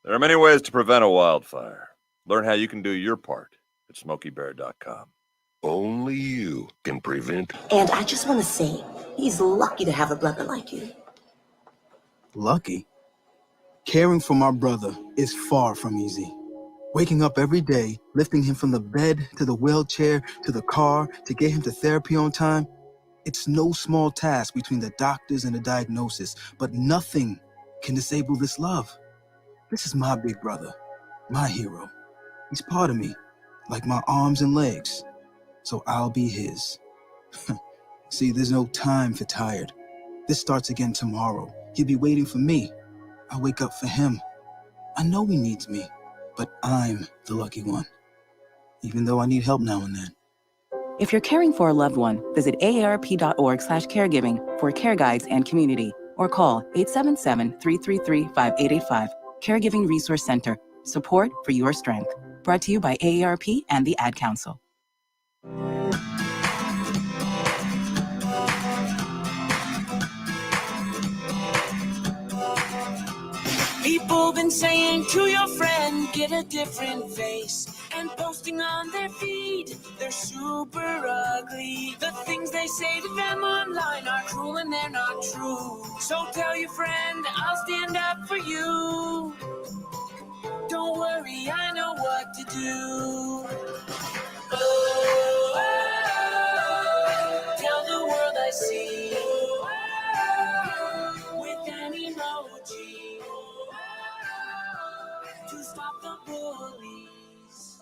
There are many ways to prevent a wildfire. Learn how you can do your part at SmokeyBear.com. Only you can prevent. And I just want to say, he's lucky to have a brother like you. Lucky? Caring for my brother is far from easy. Waking up every day, lifting him from the bed to the wheelchair to the car to get him to therapy on time, it's no small task between the doctors and the diagnosis, but nothing can disable this love. This is my big brother, my hero. He's part of me, like my arms and legs, so I'll be his. See, there's no time for tired. This starts again tomorrow. He'll be waiting for me. I wake up for him. I know he needs me, but I'm the lucky one, even though I need help now and then. If you're caring for a loved one, visit aarp.org/caregiving for care guides and community, or call 877-333-5885. Caregiving Resource Center. Support for your strength. Brought to you by AARP and the Ad Council. People been saying to your friend, get a different face. And posting on their feed, they're super ugly. The things they say to them online are cruel and they're not true. So tell your friend, I'll stand up for you. Don't worry, I know what to do. Oh, tell the world I see. With an emoji. To stop the bullies.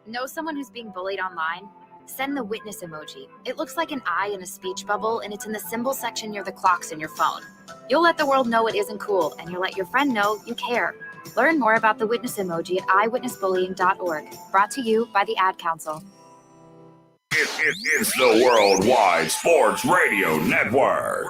Know someone who's being bullied online? Send the witness emoji. It looks like an eye in a speech bubble, and it's in the symbol section near the clocks in your phone. You'll let the world know it isn't cool, and you'll let your friend know you care. Learn more about the witness emoji at eyewitnessbullying.org. Brought to you by the Ad Council. It's the Worldwide Sports Radio Network.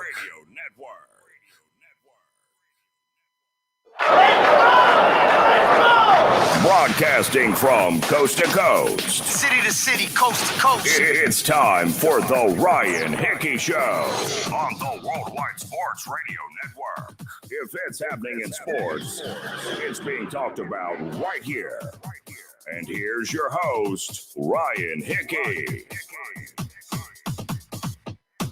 Broadcasting from coast to coast, city to city, coast to coast. It's time for the Ryan Hickey Show on the Worldwide Sports Radio Network. If it's happening in sports, it's being talked about right here. And here's your host, Ryan Hickey.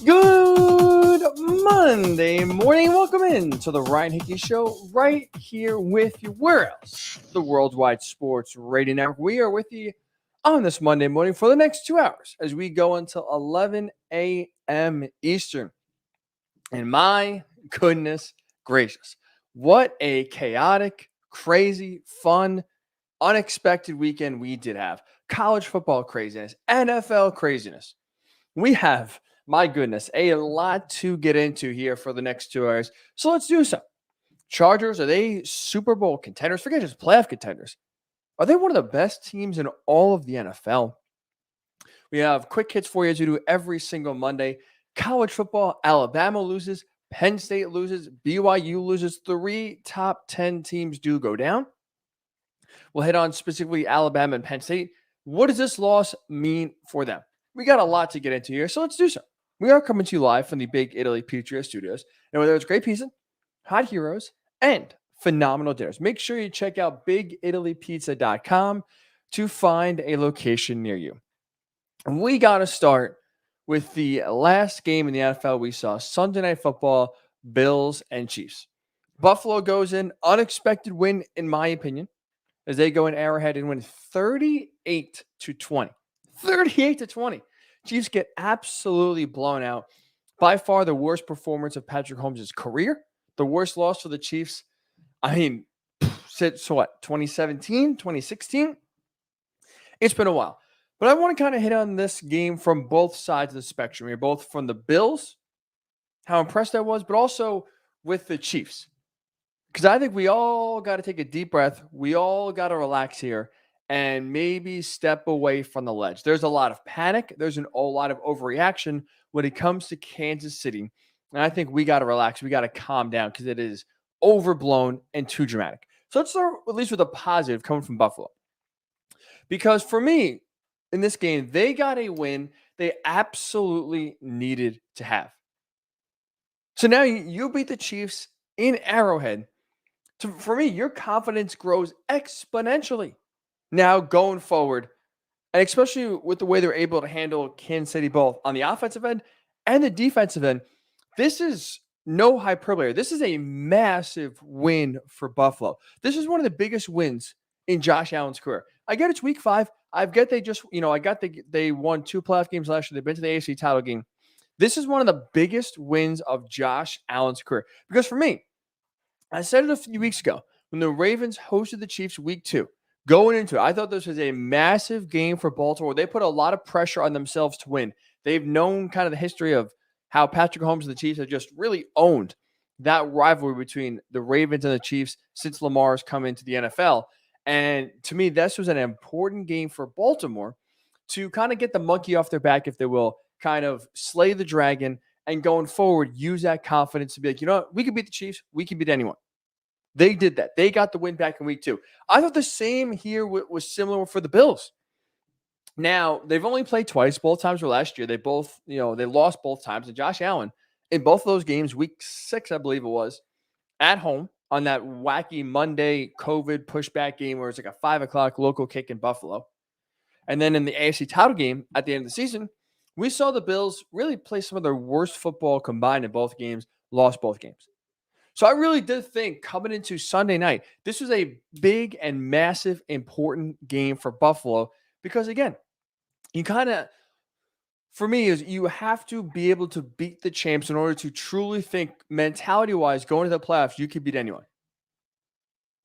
Good Monday morning. Welcome in to the Ryan Hickey Show right here with you. Where else? The Worldwide Sports Radio Network. We are with you on this Monday morning for the next 2 hours as we go until 11 a.m. Eastern. And my goodness gracious, what a chaotic, crazy, fun, unexpected weekend we did have. College football craziness, NFL craziness. We have, my goodness, a lot to get into here for the next 2 hours. So let's do so. Chargers, are they Super Bowl contenders? Forget just playoff contenders. Are they one of the best teams in all of the NFL? We have quick hits for you as we do every single Monday. College football, Alabama loses, Penn State loses, BYU loses. 3 top 10 teams do go down. We'll hit on specifically Alabama and Penn State. What does this loss mean for them? We got a lot to get into here, so let's do so. We are coming to you live from the Big Italy Pizzeria Studios. And whether it's great pizza, hot heroes, and phenomenal dinners, make sure you check out BigItalyPizza.com to find a location near you. And we got to start with the last game in the NFL we saw, Sunday Night Football, Bills and Chiefs. Buffalo goes in, unexpected win in my opinion, as they go in Arrowhead and win 38-20. 38-20. Chiefs get absolutely blown out. By far the worst performance of Patrick Mahomes' career. The worst loss for the Chiefs. I mean, since what, 2017, 2016? It's been a while. But I want to kind of hit on this game from both sides of the spectrum here, both from the Bills, how impressed I was, but also with the Chiefs. Because I think we all got to take a deep breath. We all got to relax here and maybe step away from the ledge. There's a lot of panic. There's a lot of overreaction when it comes to Kansas City. And I think we got to relax. We got to calm down because it is overblown and too dramatic. So let's start at least with a positive coming from Buffalo. Because for me, in this game, they got a win they absolutely needed to have. So now you beat the Chiefs in Arrowhead For me, your confidence grows exponentially now going forward. And especially with the way they're able to handle Kansas City both on the offensive end and the defensive end, this is no hyperbole. This is a massive win for Buffalo. This is one of the biggest wins in Josh Allen's career. I get it's week 5. I get they won 2 playoff games last year. They've been to the AFC title game. This is one of the biggest wins of Josh Allen's career. Because for me, I said it a few weeks ago when the Ravens hosted the Chiefs week 2. Going into it, I thought this was a massive game for Baltimore. They put a lot of pressure on themselves to win. They've known kind of the history of how Patrick Mahomes and the Chiefs have just really owned that rivalry between the Ravens and the Chiefs since Lamar's come into the NFL. And to me, this was an important game for Baltimore to kind of get the monkey off their back, if they will, kind of slay the dragon, and going forward, use that confidence to be like, you know what, we can beat the Chiefs. We can beat anyone. They did that. They got the win back in week 2. I thought the same here was similar for the Bills. Now, they've only played twice. Both times were last year. They both, they lost both times. And Josh Allen, in both of those games, week 6, I believe it was, at home on that wacky Monday COVID pushback game where it's like a 5 o'clock local kick in Buffalo. And then in the AFC title game at the end of the season, we saw the Bills really play some of their worst football combined in both games, lost both games. So I really did think coming into Sunday night, this was a big and massive, important game for Buffalo because, again, you kind of, for me, is you have to be able to beat the champs in order to truly think mentality-wise going to the playoffs, you could beat anyone.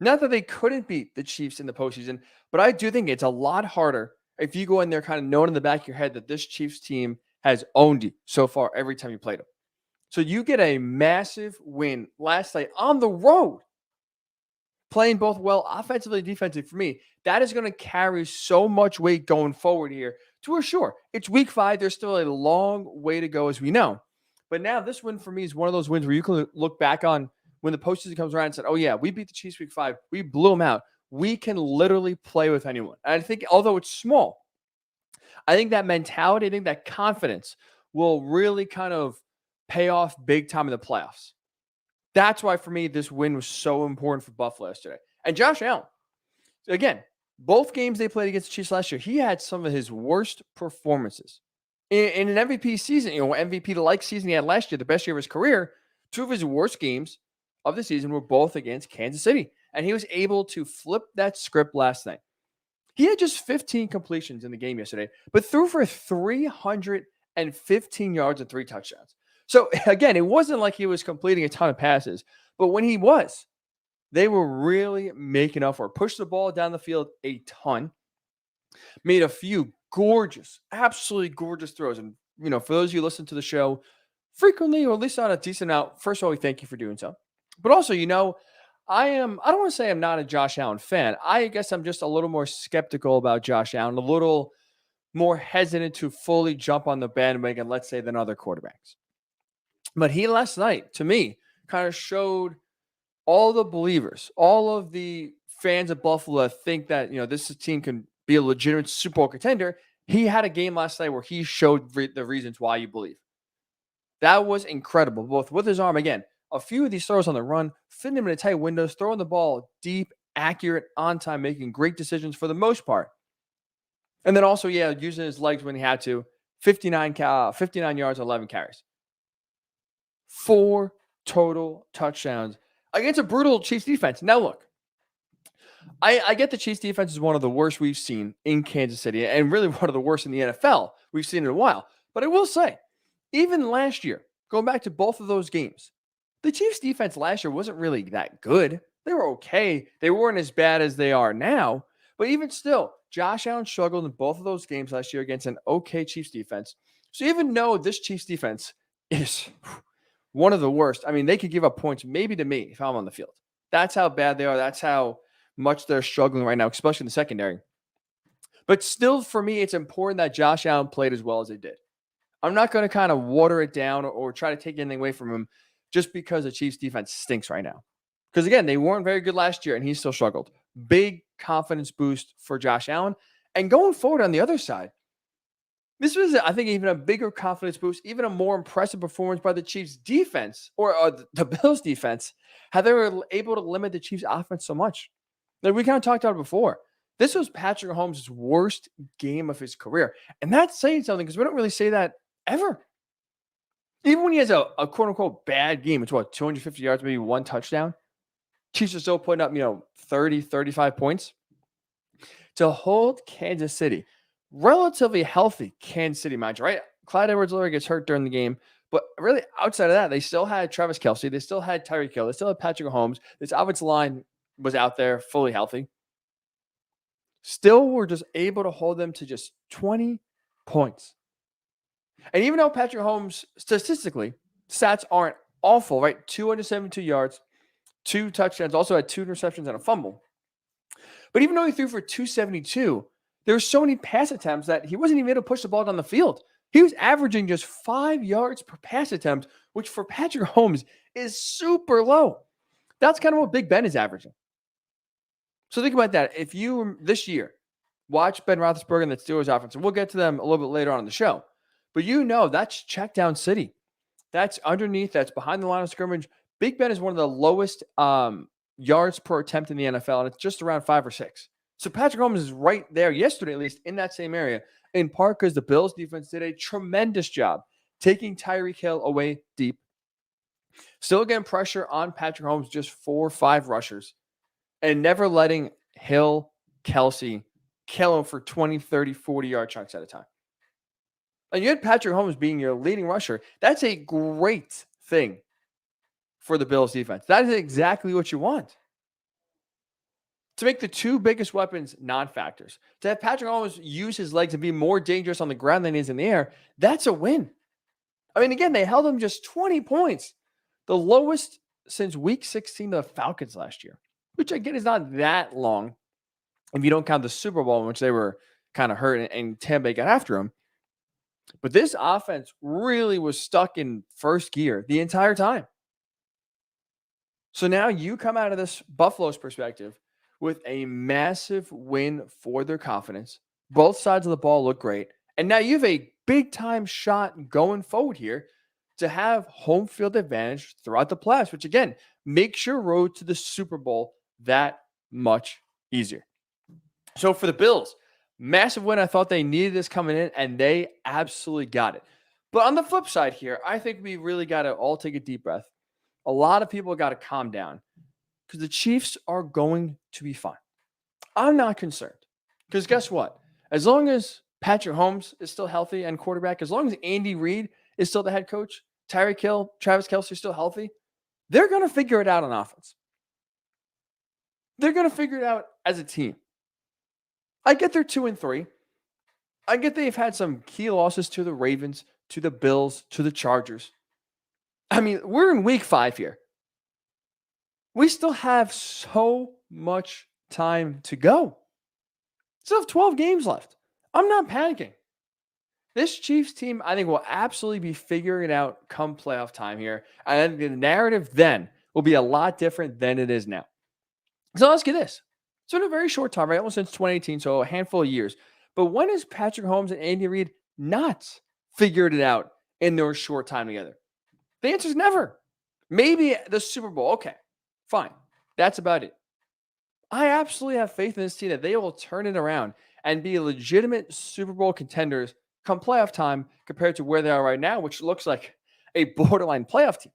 Not that they couldn't beat the Chiefs in the postseason, but I do think it's a lot harder if you go in there kind of knowing in the back of your head that this Chiefs team has owned you so far every time you played them. So you get a massive win last night on the road, playing both well offensively and defensively. For me, that is going to carry so much weight going forward here. To assure, it's week 5. There's still a long way to go, as we know. But now this win for me is one of those wins where you can look back on when the postseason comes around and said, oh, yeah, we beat the Chiefs week 5. We blew them out. We can literally play with anyone. And I think, although it's small, I think that mentality, I think that confidence will really kind of pay off big time in the playoffs. That's why, for me, this win was so important for Buffalo yesterday. And Josh Allen, again, both games they played against the Chiefs last year, he had some of his worst performances. In an MVP season, MVP-like season he had last year, the best year of his career, 2 of his worst games of the season were both against Kansas City. And he was able to flip that script last night. He had just 15 completions in the game yesterday, but threw for 315 yards and 3 touchdowns. So, again, it wasn't like he was completing a ton of passes, but when he was, they were really making up for it. Pushed the ball down the field a ton, made a few gorgeous, absolutely gorgeous throws. And, for those of you who listen to the show frequently, or at least on a decent amount, first of all, we thank you for doing so. But also, I don't want to say I'm not a Josh Allen fan. I guess I'm just a little more skeptical about Josh Allen, a little more hesitant to fully jump on the bandwagon, let's say, than other quarterbacks. But he last night, to me, kind of showed all the believers, all of the fans of Buffalo that think that, this team can be a legitimate Super Bowl contender. He had a game last night where he showed the reasons why you believe. That was incredible, both with his arm. Again, a few of these throws on the run, fitting him in tight windows, throwing the ball deep, accurate, on time, making great decisions for the most part. And then also, using his legs when he had to, 59 yards, 11 carries. 4 total touchdowns against a brutal Chiefs defense. Now, look, I get the Chiefs defense is one of the worst we've seen in Kansas City and really one of the worst in the NFL we've seen in a while. But I will say, even last year, going back to both of those games, the Chiefs defense last year wasn't really that good. They were okay. They weren't as bad as they are now. But even still, Josh Allen struggled in both of those games last year against an okay Chiefs defense. So even though this Chiefs defense is one of the worst, I mean, they could give up points maybe to me if I'm on the field. That's how bad they are. That's how much they're struggling right now, especially in the secondary. But still, for me, it's important that Josh Allen played as well as he did. I'm not going to kind of water it down or try to take anything away from him just because the Chiefs defense stinks right now. Because, again, they weren't very good last year, and he still struggled. Big confidence boost for Josh Allen. And going forward on the other side, This was, I think, even a bigger confidence boost, even a more impressive performance by the Chiefs defense or the Bills defense, how they were able to limit the Chiefs offense so much. Like we kind of talked about it before. This was Patrick Mahomes' worst game of his career. And that's saying something because we don't really say that ever. Even when he has a quote unquote bad game, it's what, 250 yards, maybe one touchdown. Chiefs are still putting up, 30, 35 points. To hold Kansas City, relatively healthy Kansas City, mind you, right? Clyde Edwards-Helaire gets hurt during the game. But really, outside of that, they still had Travis Kelce. They still had Tyreek Hill. They still had Patrick Mahomes. This offensive line was out there fully healthy. Still were just able to hold them to just 20 points. And even though Patrick Mahomes, statistically, stats aren't awful, right? 272 yards, 2 touchdowns, also had 2 interceptions and a fumble. But even though he threw for 272, there were so many pass attempts that he wasn't even able to push the ball down the field. He was averaging just 5 yards per pass attempt, which for Patrick Mahomes is super low. That's kind of what Big Ben is averaging. So think about that. If you, this year, watch Ben Roethlisberger and the Steelers offense, and we'll get to them a little bit later on in the show, but that's check down city. That's underneath, that's behind the line of scrimmage. Big Ben is one of the lowest yards per attempt in the NFL, and it's just around 5 or 6. So Patrick Mahomes is right there, yesterday at least, in that same area, in part because the Bills defense did a tremendous job taking Tyreek Hill away deep. Still getting pressure on Patrick Mahomes, just 4 or 5 rushers, and never letting Hill, Kelce kill him for 20, 30, 40-yard chunks at a time. And you had Patrick Mahomes being your leading rusher. That's a great thing for the Bills defense. That is exactly what you want. To make the 2 biggest weapons non-factors. To have Patrick Mahomes use his legs and be more dangerous on the ground than he is in the air, that's a win. I mean, again, they held him just 20 points. The lowest since week 16 of the Falcons last year, which again is not that long if you don't count the Super Bowl in which they were kind of hurt and Tampa Bay got after him. But this offense really was stuck in first gear the entire time. So now you come out of this Buffalo's perspective with a massive win for their confidence. Both sides of the ball look great. And now you have a big-time shot going forward here to have home field advantage throughout the playoffs, which, again, makes your road to the Super Bowl that much easier. So for the Bills, massive win. I thought they needed this coming in, and they absolutely got it. But on the flip side here, I think we really got to all take a deep breath. A lot of people got to calm down because the Chiefs are going to be fine. I'm not concerned because guess what? As long as Patrick Mahomes is still healthy and quarterback, as long as Andy Reid is still the head coach, Tyreek Hill, Travis Kelce are still healthy, they're going to figure it out on offense. They're going to figure it out as a team. I get they're 2-3. I get they've had some key losses to the Ravens, to the Bills, to the Chargers. I mean, we're in week 5 here. We still have so much time to go. Still have 12 games left. I'm not panicking. This Chiefs team, I think, will absolutely be figuring it out come playoff time here. And the narrative then will be a lot different than it is now. So let's get this. It's been a very short time, right? Almost since 2018, so a handful of years. But when has Patrick Mahomes and Andy Reid not figured it out in their short time together? The answer is never. Maybe the Super Bowl. Okay, fine. That's about it. I absolutely have faith in this team that they will turn it around and be legitimate Super Bowl contenders come playoff time compared to where they are right now, which looks like a borderline playoff team.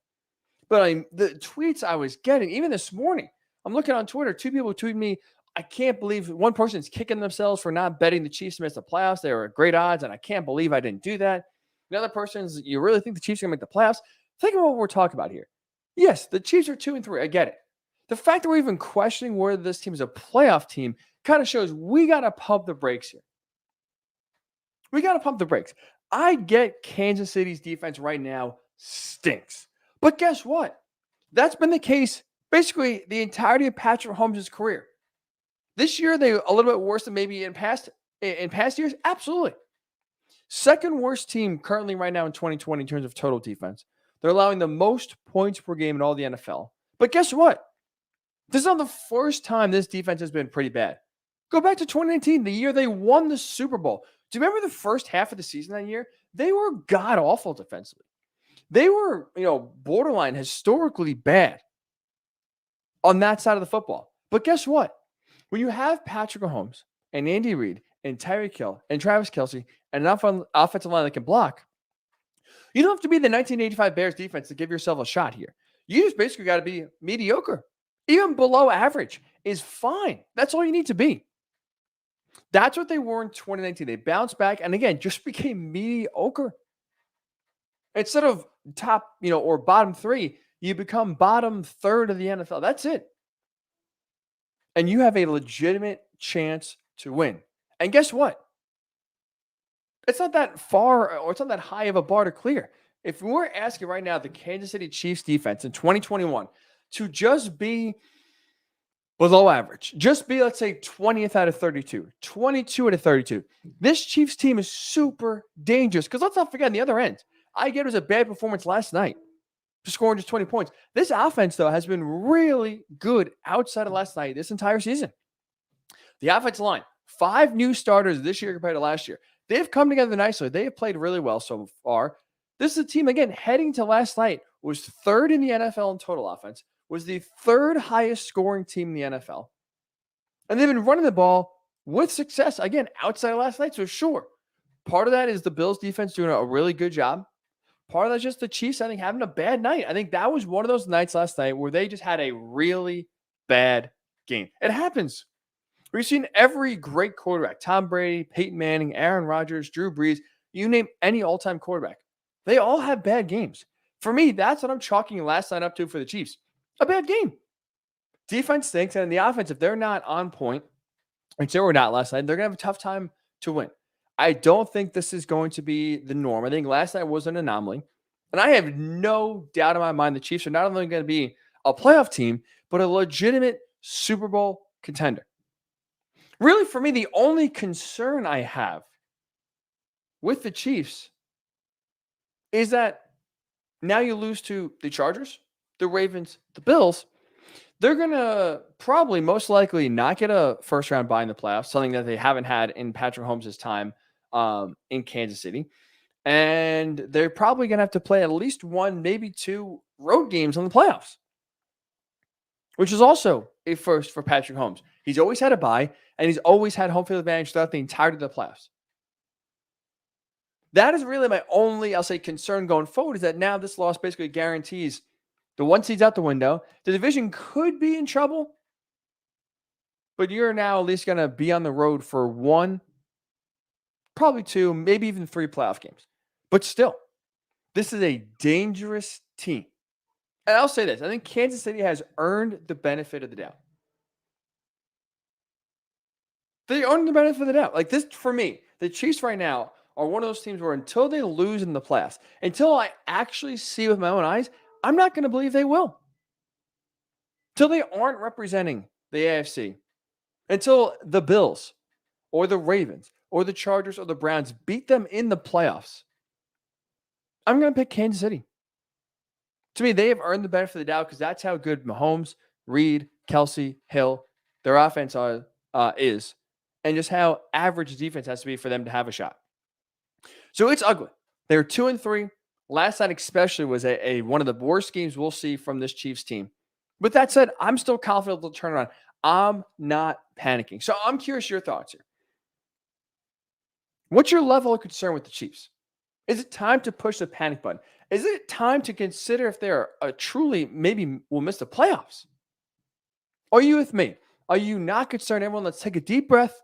But the tweets I was getting, even this morning, I'm looking on Twitter, 2 people tweeted me, I can't believe one person's kicking themselves for not betting the Chiefs to miss the playoffs. They were great odds, and I can't believe I didn't do that. Another person's, you really think the Chiefs are going to make the playoffs? Think about what we're talking about here. Yes, the Chiefs are 2-3. I get it. The fact that we're even questioning whether this team is a playoff team kind of shows we got to pump the brakes here. We got to pump the brakes. I get Kansas City's defense right now stinks. But guess what? That's been the case basically the entirety of Patrick Mahomes' career. This year, they're a little bit worse than maybe in past years. Absolutely. Second worst team currently right now in 2020 in terms of total defense. They're allowing the most points per game in all the NFL. But guess what? This is not the first time this defense has been pretty bad. Go back to 2019, the year they won the Super Bowl. Do you remember the first half of the season that year? They were god-awful defensively. They were, borderline historically bad on that side of the football. But guess what? When you have Patrick Mahomes and Andy Reid and Tyreek Hill and Travis Kelce and an offensive line that can block, you don't have to be the 1985 Bears defense to give yourself a shot here. You just basically got to be mediocre. Even below average is fine. That's all you need to be. That's what they were in 2019. They bounced back and, again, just became mediocre. Instead of top, or bottom 3, you become bottom 3rd of the NFL. That's it. And you have a legitimate chance to win. And guess what? It's not that far or it's not that high of a bar to clear. If we're asking right now the Kansas City Chiefs defense in 2021 to just be below average, just be, let's say, 20th out of 32, 22 out of 32, this Chiefs team is super dangerous. Because let's not forget, on the other end, I get it was a bad performance last night, scoring just 20 points. This offense, though, has been really good outside of last night this entire season. The offensive line, 5 new starters this year compared to last year. They've come together nicely. They have played really well so far. This is a team, again, heading to last night, was 3rd in the NFL in total offense, was the 3rd highest scoring team in the NFL. And they've been running the ball with success, again, outside of last night. So sure, part of that is the Bills defense doing a really good job. Part of that's just the Chiefs, I think, having a bad night. I think that was one of those nights last night where they just had a really bad game. It happens. We've seen every great quarterback, Tom Brady, Peyton Manning, Aaron Rodgers, Drew Brees, you name any all-time quarterback. They all have bad games. For me, that's what I'm chalking last night up to for the Chiefs. A bad game. Defense stinks, and the offense, if they're not on point, which they were not last night, they're going to have a tough time to win. I don't think this is going to be the norm. I think last night was an anomaly. And I have no doubt in my mind the Chiefs are not only going to be a playoff team, but a legitimate Super Bowl contender. Really, for me, the only concern I have with the Chiefs is that now you lose to the Chargers, the Ravens, the Bills. They're going to probably most likely not get a first-round bye in the playoffs, something that they haven't had in Patrick Mahomes' time in Kansas City. And they're probably going to have to play at least 1, maybe 2 road games in the playoffs, which is also a first for Patrick Mahomes. He's always had a bye, and he's always had home field advantage throughout the entirety of the playoffs. That is really my only, I'll say, concern going forward, is that now this loss basically guarantees the 1 seed's out the window. The division could be in trouble, but you're now at least going to be on the road for 1, probably 2, maybe even 3 playoff games. But still, this is a dangerous team. And I'll say this. I think Kansas City has earned the benefit of the doubt. They earned the benefit of the doubt. Like this, for me, the Chiefs right now are one of those teams where until they lose in the playoffs, until I actually see with my own eyes, I'm not going to believe they will. Until they aren't representing the AFC, until the Bills or the Ravens or the Chargers or the Browns beat them in the playoffs, I'm going to pick Kansas City. To me, they have earned the benefit of the doubt because that's how good Mahomes, Reed, Kelce, Hill, their offense is, and just how average defense has to be for them to have a shot. So it's ugly. They're 2-3. Last night especially was a one of the worst games we'll see from this Chiefs team. With that said, I'm still confident they'll turn around. I'm not panicking. So I'm curious your thoughts here. What's your level of concern with the Chiefs? Is it time to push the panic button? Is it time to consider if they're truly maybe will miss the playoffs? Are you with me? Are you not concerned? Everyone, let's take a deep breath.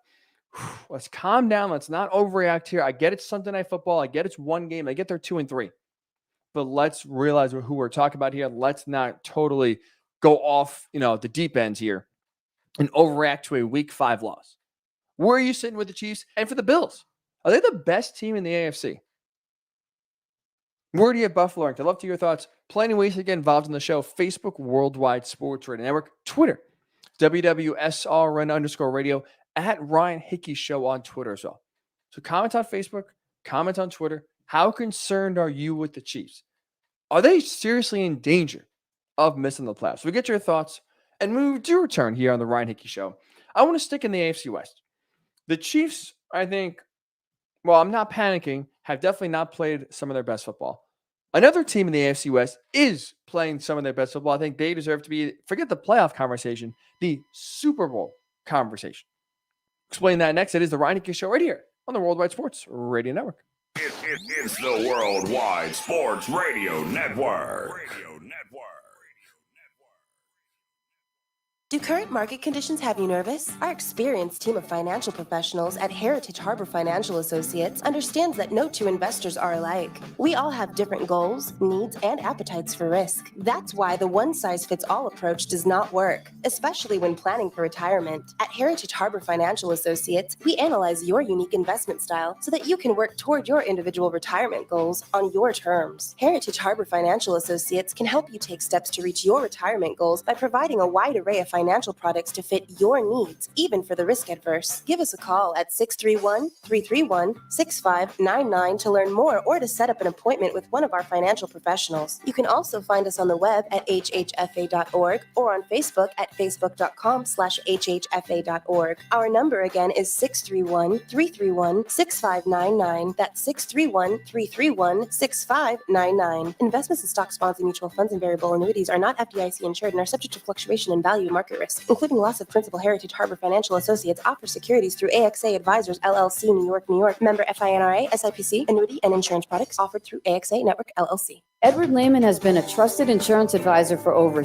Let's calm down. Let's not overreact here. I get it's Sunday Night Football. I get it's one game. I get they're 2-3. But let's realize who we're talking about here. Let's not totally go off, the deep end here and overreact to a Week 5 loss. Where are you sitting with the Chiefs? And for the Bills, are they the best team in the AFC? Where do you have Buffalo ranked? I'd love to hear your thoughts. Plenty of ways to get involved in the show. Facebook, Worldwide Sports Radio Network. Twitter, WWSRN_radio. At Ryan Hickey Show on Twitter as well. So comment on Facebook, comment on Twitter. How concerned are you with the Chiefs? Are they seriously in danger of missing the playoffs? We get your thoughts. And when we do return here on the Ryan Hickey Show, I want to stick in the AFC West. The Chiefs, I think, well, I'm not panicking, have definitely not played some of their best football. Another team in the AFC West is playing some of their best football. I think they deserve to be, forget the playoff conversation, the Super Bowl conversation. Explain that next. It is the Ryan Hickey Show right here on the Worldwide Sports Radio Network. It's the Worldwide Sports Radio Network. Do current market conditions have you nervous? Our experienced team of financial professionals at Heritage Harbor Financial Associates understands that no two investors are alike. We all have different goals, needs, and appetites for risk. That's why the one-size-fits-all approach does not work, especially when planning for retirement. At Heritage Harbor Financial Associates, we analyze your unique investment style so that you can work toward your individual retirement goals on your terms. Heritage Harbor Financial Associates can help you take steps to reach your retirement goals by providing a wide array of financial products to fit your needs, even for the risk adverse. Give us a call at 631-331-6599 to learn more or to set up an appointment with one of our financial professionals. You can also find us on the web at hhfa.org or on Facebook at facebook.com/hhfa.org. Our number again is 631-331-6599. That's 631-331-6599. Investments in stock, bonds, and mutual funds and variable annuities are not FDIC insured and are subject to fluctuation in value and market risk, including loss of principal. Heritage Harbor Financial Associates offers securities through AXA Advisors LLC, New York, New York. Member FINRA, SIPC. Annuity and insurance products offered through AXA Network LLC. Edward Lehman has been a trusted insurance advisor for over